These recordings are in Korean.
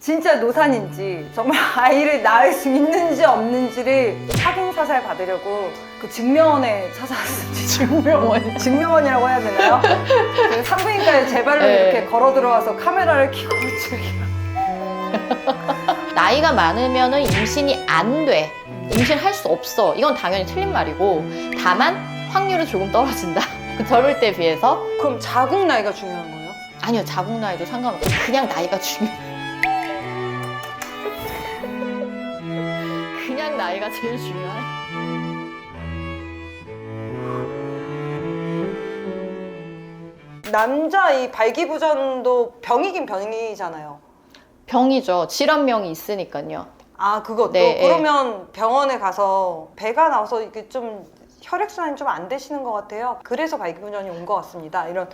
진짜 노산인지 정말 아이를 낳을 수 있는지 없는지를 확인사살 받으려고 그 증명원에 찾아왔습니다. 증명원이라고 해야 되나요? 그 산부인과에 제 발로 네. 이렇게 걸어 들어와서 카메라를 켜고 나이가 많으면은 임신이 안 돼. 임신할 수 없어. 이건 당연히 틀린 말이고, 다만 확률은 조금 떨어진다. 그 젊을 때에 비해서. 그럼 자궁 나이가 중요한 거예요? 아니요, 자궁 나이도 상관없고 그냥 나이가 중요해. 그냥 나이가 제일 중요해. 남자 이 발기부전도 병이긴 병이잖아요. 병이죠. 질환명이 있으니까요. 아, 그것도? 네, 그러면 병원에 가서 배가 나와서 이게 좀 혈액순환이 좀 안 되시는 것 같아요. 그래서 발기부전이 온 것 같습니다. 이런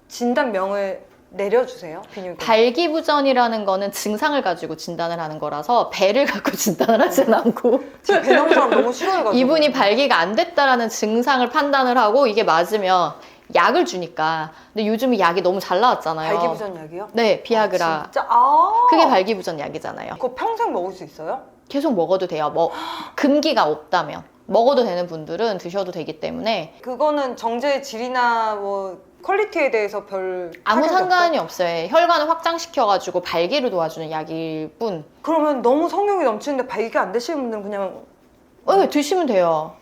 진단명을 내려주세요, 비뇨기. 발기부전이라는 거는 증상을 가지고 진단을 하는 거라서 배를 갖고 진단을 하진 않고 배 나온 사람 너무 싫어해가지고. 이분이 발기가 안 됐다라는 증상을 판단을 하고 이게 맞으면 약을 주니까. 근데 요즘에 약이 너무 잘 나왔잖아요. 발기부전 약이요? 네, 비아그라. 진짜? 아. 그게 발기부전 약이잖아요. 그거 평생 먹을 수 있어요? 계속 먹어도 돼요. 뭐 금기가 없다면 먹어도 되는 분들은 드셔도 되기 때문에 그거는 정제의 질이나 뭐 퀄리티에 대해서 별 아무 타격이 상관이 없어요? 없어요. 혈관을 확장시켜가지고 발기를 도와주는 약일 뿐. 그러면 너무 성욕이 넘치는데 발기가 안 되시는 분들은 그냥 드시면 돼요.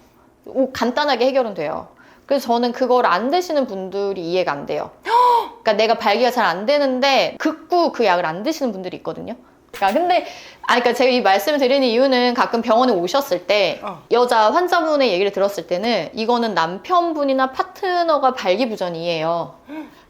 간단하게 해결은 돼요. 그래서 저는 그걸 안 드시는 분들이 이해가 안 돼요. 그러니까 내가 발기가 잘 안 되는데 극구 그 약을 안 드시는 분들이 있거든요. 그러니까 제가 이 말씀을 드리는 이유는 가끔 병원에 오셨을 때 여자 환자분의 얘기를 들었을 때는 이거는 남편분이나 파트너가 발기부전이에요.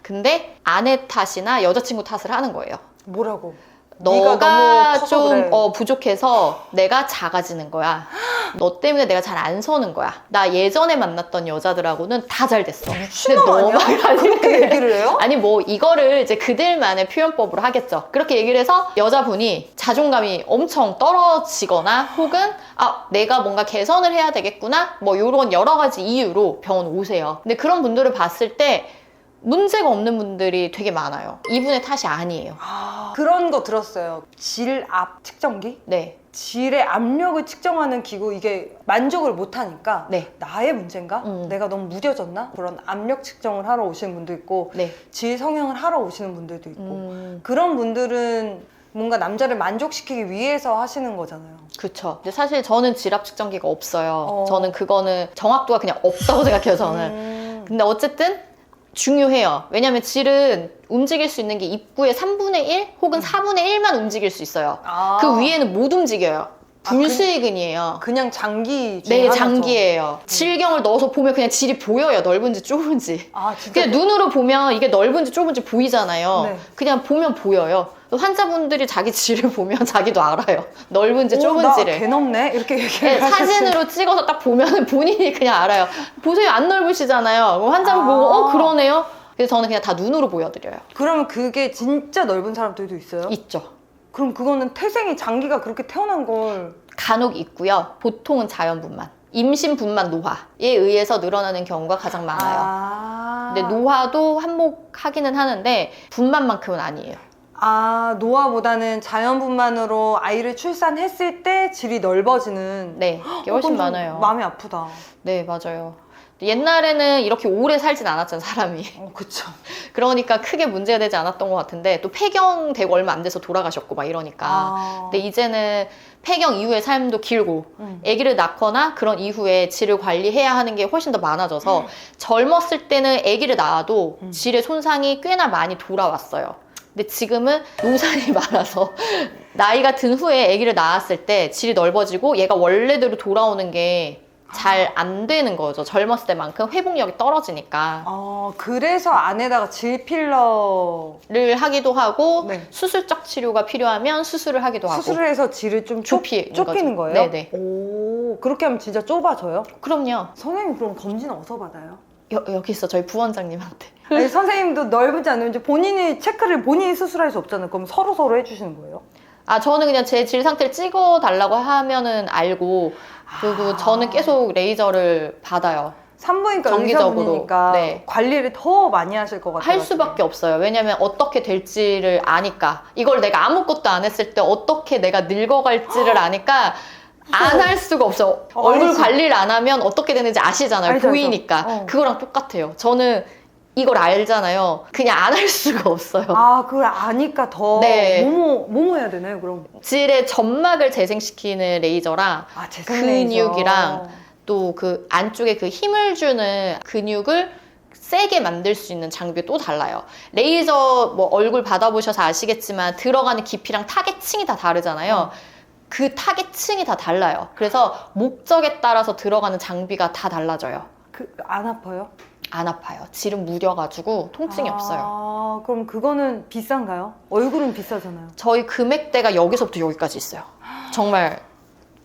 근데 아내 탓이나 여자친구 탓을 하는 거예요. 뭐라고? 너가 너무 커서 좀 그래. 부족해서 내가 작아지는 거야. 너 때문에 내가 잘 안 서는 거야. 나 예전에 만났던 여자들하고는 다 잘 됐어. 미친놈 아니야? 그렇게 얘기를 해요? 아니 뭐 이거를 이제 그들만의 표현법으로 하겠죠. 그렇게 얘기를 해서 여자분이 자존감이 엄청 떨어지거나 혹은 내가 뭔가 개선을 해야 되겠구나 뭐 이런 여러 가지 이유로 병원 오세요. 근데 그런 분들을 봤을 때 문제가 없는 분들이 되게 많아요. 이분의 탓이 아니에요. 그런 거 들었어요. 질압 측정기? 네. 질의 압력을 측정하는 기구, 이게 만족을 못하니까 네. 나의 문제인가? 내가 너무 무뎌졌나? 그런 압력 측정을 하러 오시는 분도 있고 네. 질 성형을 하러 오시는 분들도 있고 그런 분들은 뭔가 남자를 만족시키기 위해서 하시는 거잖아요. 그쵸. 근데 사실 저는 질압 측정기가 없어요. 저는 그거는 정확도가 그냥 없다고 생각해요, 저는. 근데 어쨌든 중요해요. 왜냐면 질은 움직일 수 있는 게 입구의 3분의 1 혹은 4분의 1만 움직일 수 있어요. 그 위에는 못 움직여요. 불수의근이에요. 그냥 장기 중에 네, 하나죠. 장기예요. 질경을 넣어서 보면 그냥 질이 보여요. 넓은지 좁은지. 진짜? 그냥 눈으로 보면 이게 넓은지 좁은지 보이잖아요. 네. 그냥 보면 보여요. 환자분들이 자기 질을 보면 자기도 알아요. 넓은지 나 좁은지를. 개 넓네? 이렇게 얘기해. 네, 사진으로 찍어서 딱 보면 본인이 그냥 알아요. 보세요, 안 넓으시잖아요. 그럼 환자분 보고 그러네요. 그래서 저는 그냥 다 눈으로 보여드려요. 그러면 그게 진짜 넓은 사람들도 있어요? 있죠. 그럼 그거는 태생이 장기가 그렇게 태어난 걸 간혹 있고요. 보통은 자연분만. 임신분만 노화에 의해서 늘어나는 경우가 가장 많아요. 근데 노화도 한몫하기는 하는데 분만만큼은 아니에요. 노화보다는 자연분만으로 아이를 출산했을 때 질이 넓어지는. 네, 그게 훨씬 많아요. 마음이 아프다. 네, 맞아요. 옛날에는 이렇게 오래 살진 않았잖아요, 사람이. 그쵸. 그러니까 크게 문제가 되지 않았던 것 같은데 또 폐경되고 얼마 안 돼서 돌아가셨고 막 이러니까. 근데 이제는 폐경 이후의 삶도 길고 아기를 낳거나 그런 이후에 질을 관리해야 하는 게 훨씬 더 많아져서 젊었을 때는 아기를 낳아도 질의 손상이 꽤나 많이 돌아왔어요. 근데 지금은 노산이 많아서 나이가 든 후에 아기를 낳았을 때 질이 넓어지고 얘가 원래대로 돌아오는 게 잘 안 되는 거죠. 젊었을 때만큼 회복력이 떨어지니까. 그래서 안에다가 질 필러를 하기도 하고 네. 수술적 치료가 필요하면 수술을 하기도 하고. 수술을 해서 질을 좀 좁히는 좁히는 거죠. 거예요? 네네. 그렇게 하면 진짜 좁아져요? 그럼요. 선생님 그럼 검진은 어디서 받아요? 여기 있어, 저희 부원장님한테. 아니, 선생님도 넓은지 안 넓은지 본인이 체크를 본인이 스스로 할 수 없잖아요. 그럼 서로 해주시는 거예요? 저는 그냥 제 질 상태를 찍어 달라고 하면은 알고, 그리고 저는 계속 레이저를 받아요. 산부인과 정기적으로. 의사분이니까 네. 관리를 더 많이 하실 것 같아요. 할 수밖에 없어요. 왜냐면 어떻게 될지를 아니까. 이걸 내가 아무것도 안 했을 때 어떻게 내가 늙어갈지를 아니까 안 할 수가 없어. 얼굴 알지. 관리를 안 하면 어떻게 되는지 아시잖아요. 알죠, 보이니까. 알죠. 그거랑 똑같아요. 저는 이걸 알잖아요. 그냥 안 할 수가 없어요. 아, 그걸 아니까 더 네. 뭐뭐 해야 되나요, 그럼? 질의 점막을 재생시키는 레이저랑 아, 재생 레이저. 근육이랑 또 그 안쪽에 그 힘을 주는 근육을 세게 만들 수 있는 장비가 또 달라요. 레이저 뭐 얼굴 받아보셔서 아시겠지만 들어가는 깊이랑 타겟층이 다 다르잖아요. 그 타겟층이 다 달라요. 그래서 목적에 따라서 들어가는 장비가 다 달라져요. 안 아파요? 안 아파요. 질은 무뎌가지고 통증이 없어요. 아, 그럼 그거는 비싼가요? 얼굴은 비싸잖아요. 저희 금액대가 여기서부터 여기까지 있어요. 정말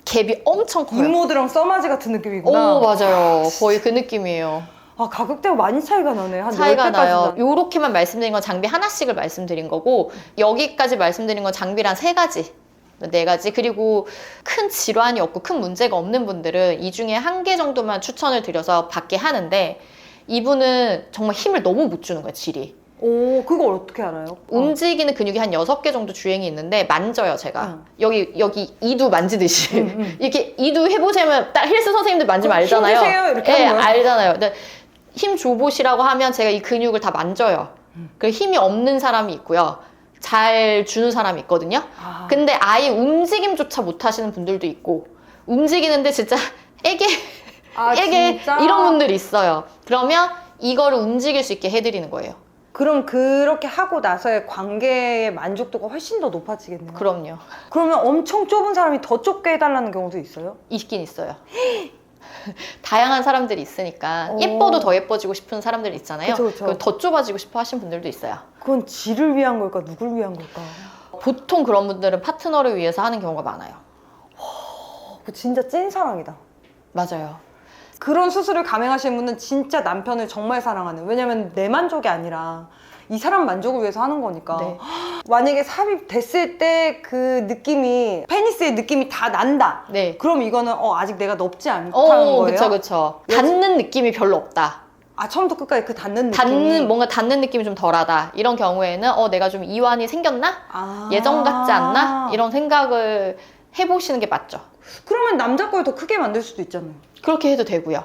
갭이 엄청 커요. 인모드랑 써마지 같은 느낌이구나. 오, 맞아요. 거의 그 느낌이에요. 아, 가격대가 많이 차이가 나네. 한 차이가 10배까지 나요. 요렇게만 말씀드린 건 장비 하나씩을 말씀드린 거고, 여기까지 말씀드린 건 장비란 3가지. 4가지. 그리고 큰 질환이 없고 큰 문제가 없는 분들은 이 중에 1개 정도만 추천을 드려서 받게 하는데, 이분은 정말 힘을 너무 못 주는 거예요, 질이. 오, 그걸 어떻게 알아요? 움직이는 근육이 한 6개 정도 주행이 있는데 만져요, 제가. 응. 여기 이두 만지듯이. 응. 이렇게 이두 해보시면 딱 헬스 선생님들 만지면 알잖아요. 힘 주세요, 이렇게 네, 하는 거예요? 알잖아요. 근데 힘 줘보시라고 하면 제가 이 근육을 다 만져요. 그 힘이 없는 사람이 있고요. 잘 주는 사람이 있거든요. 아, 근데 아예 움직임조차 못 하시는 분들도 있고, 움직이는데 진짜 애게 진짜? 이런 분들이 있어요. 그러면 이거를 움직일 수 있게 해드리는 거예요. 그럼 그렇게 하고 나서의 관계의 만족도가 훨씬 더 높아지겠네요. 그럼요. 그러면 엄청 좁은 사람이 더 좁게 해달라는 경우도 있어요? 있긴 있어요. 다양한 사람들이 있으니까 오. 예뻐도 더 예뻐지고 싶은 사람들 있잖아요. 그쵸, 그쵸. 그럼 더 좁아지고 싶어 하시는 분들도 있어요. 그건 지를 위한 걸까? 누굴 위한 걸까? 보통 그런 분들은 파트너를 위해서 하는 경우가 많아요. 그거 진짜 찐 사랑이다. 맞아요. 그런 수술을 감행하시는 분은 진짜 남편을 정말 사랑하는. 왜냐면 내 만족이 아니라 이 사람 만족을 위해서 하는 거니까. 네. 만약에 삽입됐을 때 그 느낌이, 페니스의 느낌이 다 난다. 네. 그럼 이거는 아직 내가 넓지 않다는 거예요? 그쵸, 그쵸. 닿는 느낌이 별로 없다. 아, 처음부터 끝까지 그 닿는 느낌이. 뭔가 닿는 느낌이 좀 덜하다. 이런 경우에는 내가 좀 이완이 생겼나? 아. 예전 같지 않나? 이런 생각을 해보시는 게 맞죠. 그러면 남자 걸 더 크게 만들 수도 있잖아요. 그렇게 해도 되고요.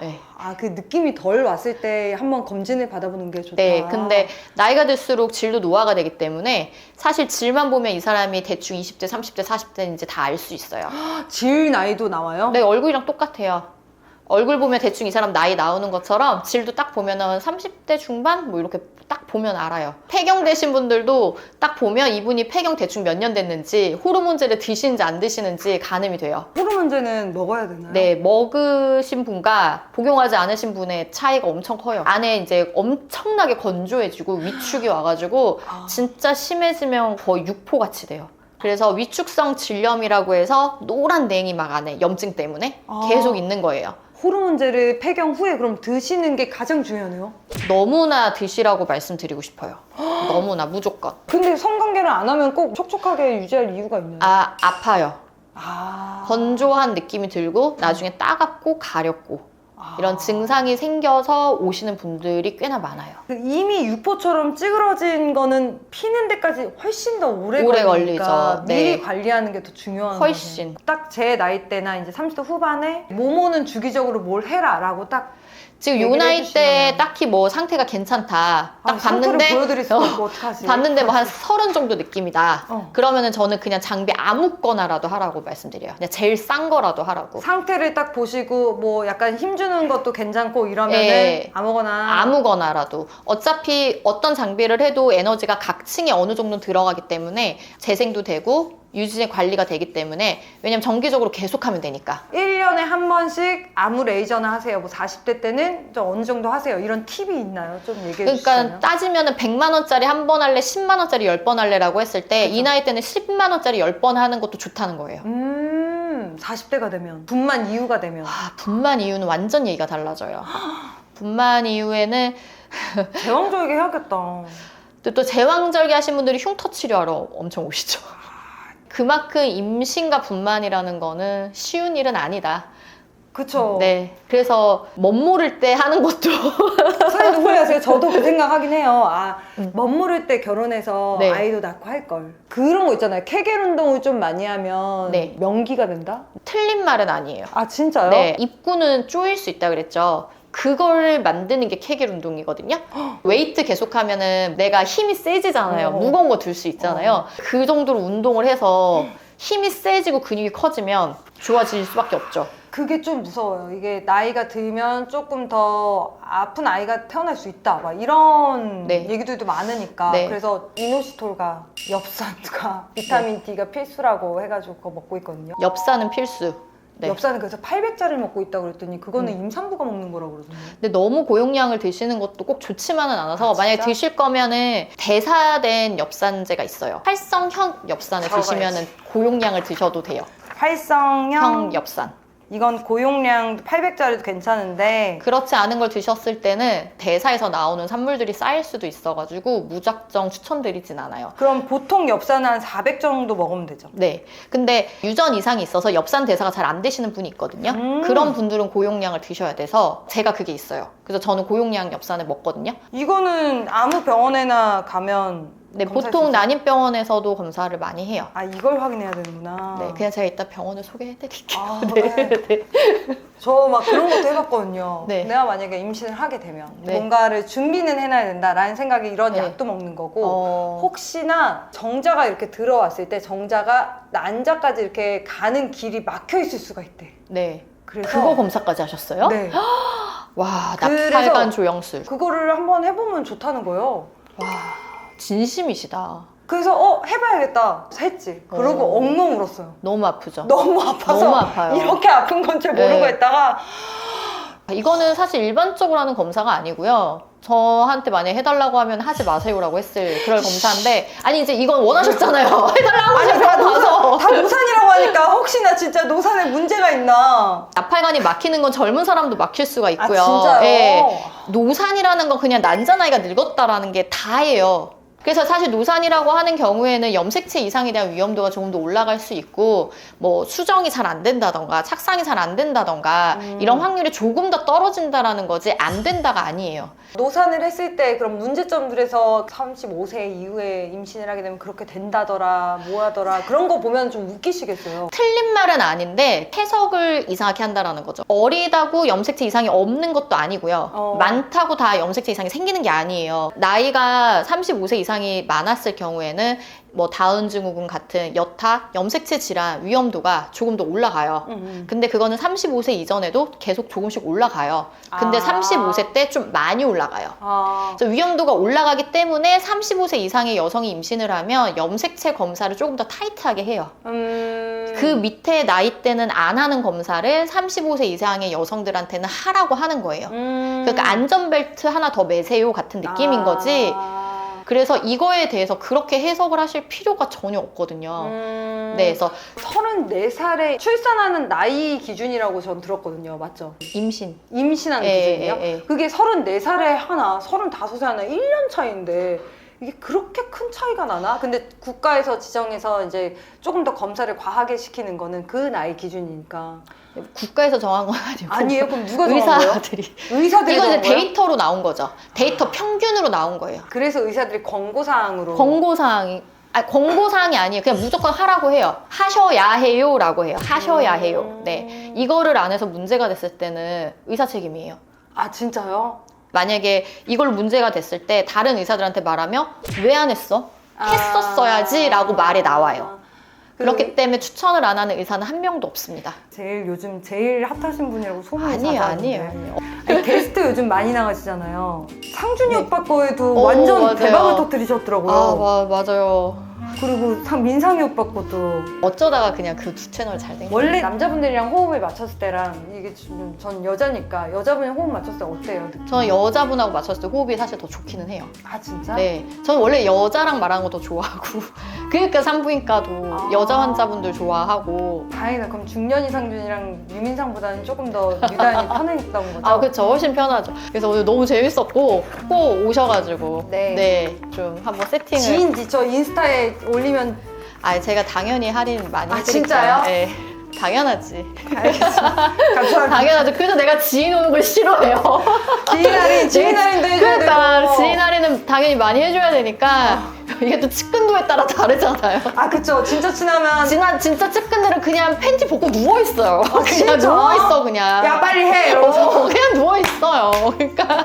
네. 아, 그 느낌이 덜 왔을 때 한번 검진을 받아보는 게 좋다. 네, 근데 나이가 들수록 질도 노화가 되기 때문에 사실 질만 보면 이 사람이 대충 20대, 30대, 40대인지 다 알 수 있어요. 질 나이도 나와요? 네, 얼굴이랑 똑같아요. 얼굴 보면 대충 이 사람 나이 나오는 것처럼 질도 딱 보면은 30대 중반? 뭐 이렇게 딱 보면 알아요. 폐경 되신 분들도 딱 보면 이분이 폐경 대충 몇 년 됐는지, 호르몬제를 드시는지 안 드시는지 가늠이 돼요. 호르몬제는 먹어야 되나요? 네, 먹으신 분과 복용하지 않으신 분의 차이가 엄청 커요. 안에 이제 엄청나게 건조해지고 위축이 와가지고 진짜 심해지면 거의 육포같이 돼요. 그래서 위축성 질염이라고 해서 노란 냉이 막 안에 염증 때문에 계속 있는 거예요. 호르몬제를 폐경 후에 그럼 드시는 게 가장 중요하네요. 너무나 드시라고 말씀드리고 싶어요. 너무나 무조건. 근데 성관계를 안 하면 꼭 촉촉하게 유지할 이유가 있나요? 아파요. 아. 건조한 느낌이 들고 나중에 따갑고 가렵고 이런 증상이 생겨서 오시는 분들이 꽤나 많아요. 이미 육포처럼 찌그러진 거는 피는 데까지 훨씬 더 오래 오래 걸리니까 걸리죠. 미리 네. 관리하는 게 더 중요한 훨씬. 딱 제 나이 때나 이제 30대 후반에 모모는 주기적으로 뭘 해라 라고 딱 지금 요 얘기를 나이 때 해주시면은. 딱히 뭐 상태가 괜찮다. 딱 상태를 봤는데 보여드릴 수 없고 어떡하지? 봤는데 뭐 한 30 정도 느낌이다. 어. 그러면은 저는 그냥 장비 아무거나라도 하라고 말씀드려요. 그냥 제일 싼 거라도 하라고. 상태를 딱 보시고 뭐 약간 힘주는 것도 괜찮고 이러면은 예. 아무거나 아무거나라도. 어차피 어떤 장비를 해도 에너지가 각 층에 어느 정도 들어가기 때문에 재생도 되고 유지 관리가 되기 때문에, 왜냐면 정기적으로 계속하면 되니까. 1년에 한 번씩 아무 레이저나 하세요. 뭐 40대 때는 좀 어느 정도 하세요. 이런 팁이 있나요? 좀 얘기해 그러니까 주시면. 따지면은 100만 원짜리 한 번 할래, 10만 원짜리 10번 할래라고 했을 때 이 나이 때는 10만 원짜리 10번 하는 것도 좋다는 거예요. 40대가 되면 분만 이후가 되면 분만 이후는 완전 얘기가 달라져요. 분만 이후에는 제왕절개 해야겠다. 또 제왕절개 하신 분들이 흉터 치료하러 엄청 오시죠. 그만큼 임신과 분만이라는 거는 쉬운 일은 아니다. 그쵸. 네. 그래서 멋모를 때 하는 것도 선생님도 후회하세요? 저도 그 생각하긴 해요. 멋모를 때 결혼해서 네. 아이도 낳고 할 걸. 그런 거 있잖아요. 케겔 운동을 좀 많이 하면 네. 명기가 된다? 틀린 말은 아니에요. 아, 진짜요? 네. 입구는 쪼일 수 있다 그랬죠. 그걸 만드는 게 케겔 운동이거든요. 웨이트 계속하면은 내가 힘이 세지잖아요. 무거운 거 들 수 있잖아요. 그 정도로 운동을 해서 힘이 세지고 근육이 커지면 좋아질 수밖에 없죠. 그게 좀 무서워요. 이게 나이가 들면 조금 더 아픈 아이가 태어날 수 있다. 막 이런 네. 얘기들도 많으니까. 네. 그래서 이노시톨과 엽산과 비타민 D가 필수라고 해가지고 그거 먹고 있거든요. 엽산은 필수. 네. 엽산은 그래서 800짜리를 먹고 있다고 그랬더니 그거는 임산부가 먹는 거라고 그러던데. 근데 너무 고용량을 드시는 것도 꼭 좋지만은 않아서 아, 만약에 진짜? 드실 거면은 대사된 엽산제가 있어요. 활성형 엽산을 적어야지. 드시면은 고용량을 드셔도 돼요. 활성형 형 엽산. 이건 고용량 800짜리도 괜찮은데 그렇지 않은 걸 드셨을 때는 대사에서 나오는 산물들이 쌓일 수도 있어가지고 무작정 추천드리진 않아요. 그럼 보통 엽산은 한 400 정도 먹으면 되죠. 네. 근데 유전 이상이 있어서 엽산 대사가 잘 안 되시는 분이 있거든요. 그런 분들은 고용량을 드셔야 돼서 제가 그게 있어요. 그래서 저는 고용량 엽산을 먹거든요. 이거는 아무 병원에나 가면 네, 검사할 수 보통 있어요? 난임병원에서도 검사를 많이 해요. 아, 이걸 확인해야 되는구나. 네, 그냥 제가 이따 병원을 소개해드릴게요. 아, 네, 네. 저 막 그런 것도 해봤거든요. 네. 내가 만약에 임신을 하게 되면 네. 뭔가를 준비는 해놔야 된다라는 생각에 이런 네. 약도 먹는 거고 혹시나 정자가 이렇게 들어왔을 때 정자가 난자까지 이렇게 가는 길이 막혀 있을 수가 있대. 네. 그래서 그거 검사까지 하셨어요? 네. 와, 그래서- 낙팔관 조영술. 그거를 한번 해보면 좋다는 거예요. 와, 진심이시다. 그래서 해봐야겠다 했지. 그러고 엉엉 울었어요. 너무 아프죠? 너무 아파서 너무 아파요. 이렇게 아픈 건 줄 모르고 네. 했다가 이거는 사실 일반적으로 하는 검사가 아니고요. 저한테 만약에 해달라고 하면 하지 마세요라고 했을 그럴 검사인데 아니 이제 이건 원하셨잖아요. 해달라고 아니 하셔서 가서 다 노산이라고 하니까 혹시나 진짜 노산에 문제가 있나. 나팔관이 막히는 건 젊은 사람도 막힐 수가 있고요. 아, 진짜요? 예. 노산이라는 건 그냥 난자 나이가 늙었다라는 게 다예요. 그래서 사실 노산이라고 하는 경우에는 염색체 이상에 대한 위험도가 조금 더 올라갈 수 있고 뭐 수정이 잘 안 된다던가 착상이 잘 안 된다던가 이런 확률이 조금 더 떨어진다라는 거지 안 된다가 아니에요. 노산을 했을 때 그런 문제점들에서 35세 이후에 임신을 하게 되면 그렇게 된다더라 뭐하더라 그런 거 보면 좀 웃기시겠어요. 틀린 말은 아닌데 해석을 이상하게 한다라는 거죠. 어리다고 염색체 이상이 없는 것도 아니고요. 많다고 다 염색체 이상이 생기는 게 아니에요. 나이가 35세 이상이 많았을 경우에는 뭐 다운 증후군 같은 여타 염색체 질환 위험도가 조금 더 올라가요. 근데 그거는 35세 이전에도 계속 조금씩 올라가요. 근데 35세 때 좀 많이 올라가요. 그래서 위험도가 올라가기 때문에 35세 이상의 여성이 임신을 하면 염색체 검사를 조금 더 타이트하게 해요. 그 밑에 나이대는 안 하는 검사를 35세 이상의 여성들한테는 하라고 하는 거예요. 그러니까 안전벨트 하나 더 매세요 같은 느낌인 거지. 그래서 이거에 대해서 그렇게 해석을 하실 필요가 전혀 없거든요. 네, 그래서 34살에 출산하는 나이 기준이라고 전 들었거든요. 맞죠? 임신하는 기준이요? 그게 34살에 하나, 35세 하나 1년 차이인데 이게 그렇게 큰 차이가 나나? 근데 국가에서 지정해서 이제 조금 더 검사를 과하게 시키는 거는 그 나이 기준이니까. 국가에서 정한 건 아니고 아니에요? 그럼 누가 정한 거예요? 의사들이. 의사들이 이건 이제 정한 거예요? 데이터로 나온 거죠. 데이터 평균으로 나온 거예요. 그래서 의사들이 권고사항으로 권고사항이 아니에요. 그냥 무조건 하라고 해요. 하셔야 해요 라고 해요. 하셔야 해요. 네, 이거를 안 해서 문제가 됐을 때는 의사 책임이에요. 아, 진짜요? 만약에 이걸 문제가 됐을 때 다른 의사들한테 말하면 왜 안 했어? 했었어야지 라고 말이 나와요. 그렇기 때문에 추천을 안 하는 의사는 한 명도 없습니다. 요즘 제일 핫하신 분이라고 소문이 자자한데. 아니에요. 아니, 게스트 요즘 많이 나가시잖아요. 상준이 네. 오빠 거에도 완전 맞아요. 대박을 터뜨리셨더라고요. 맞아요. 그리고 민상이 오빠 것도 어쩌다가 그냥 그 두 채널 잘 된 거예요. 원래 남자분들이랑 호흡을 맞췄을 때랑 이게 전 여자니까 여자분이 호흡 맞췄을 때 어때요? 느낌? 저는 여자분하고 맞췄을 때 호흡이 사실 더 좋기는 해요. 아, 진짜? 네, 저는 원래 여자랑 말하는 것도 좋아하고 그러니까 산부인과도 여자 환자분들 좋아하고. 다행이다. 그럼 중년이 상준이랑 유민상보다는 조금 더 유단이 편했던 거죠? 그쵸. 훨씬 편하죠. 그래서 오늘 너무 재밌었고 꼭 오셔가지고 네. 좀 한번 세팅을. 지인지 저 인스타에 올리면 제가 당연히 할인 많이 해드릴게요. 진짜요? 네. 당연하지. 알겠습니다. 감사합니다. 당연하죠. 그래서 내가 지인 오는 걸 싫어해요. 지인 할인도 해줘야 그러니까 되고. 지인 할인은 당연히 많이 해줘야 되니까 이게 또 측근도에 따라 다르잖아요. 아 그쵸. 진짜 친하면 진짜 측근들은 그냥 팬티 벗고 누워있어요. 그냥 진짜? 누워있어 그냥. 야 빨리 해 이러면서. 그냥 누워있어요. 그러니까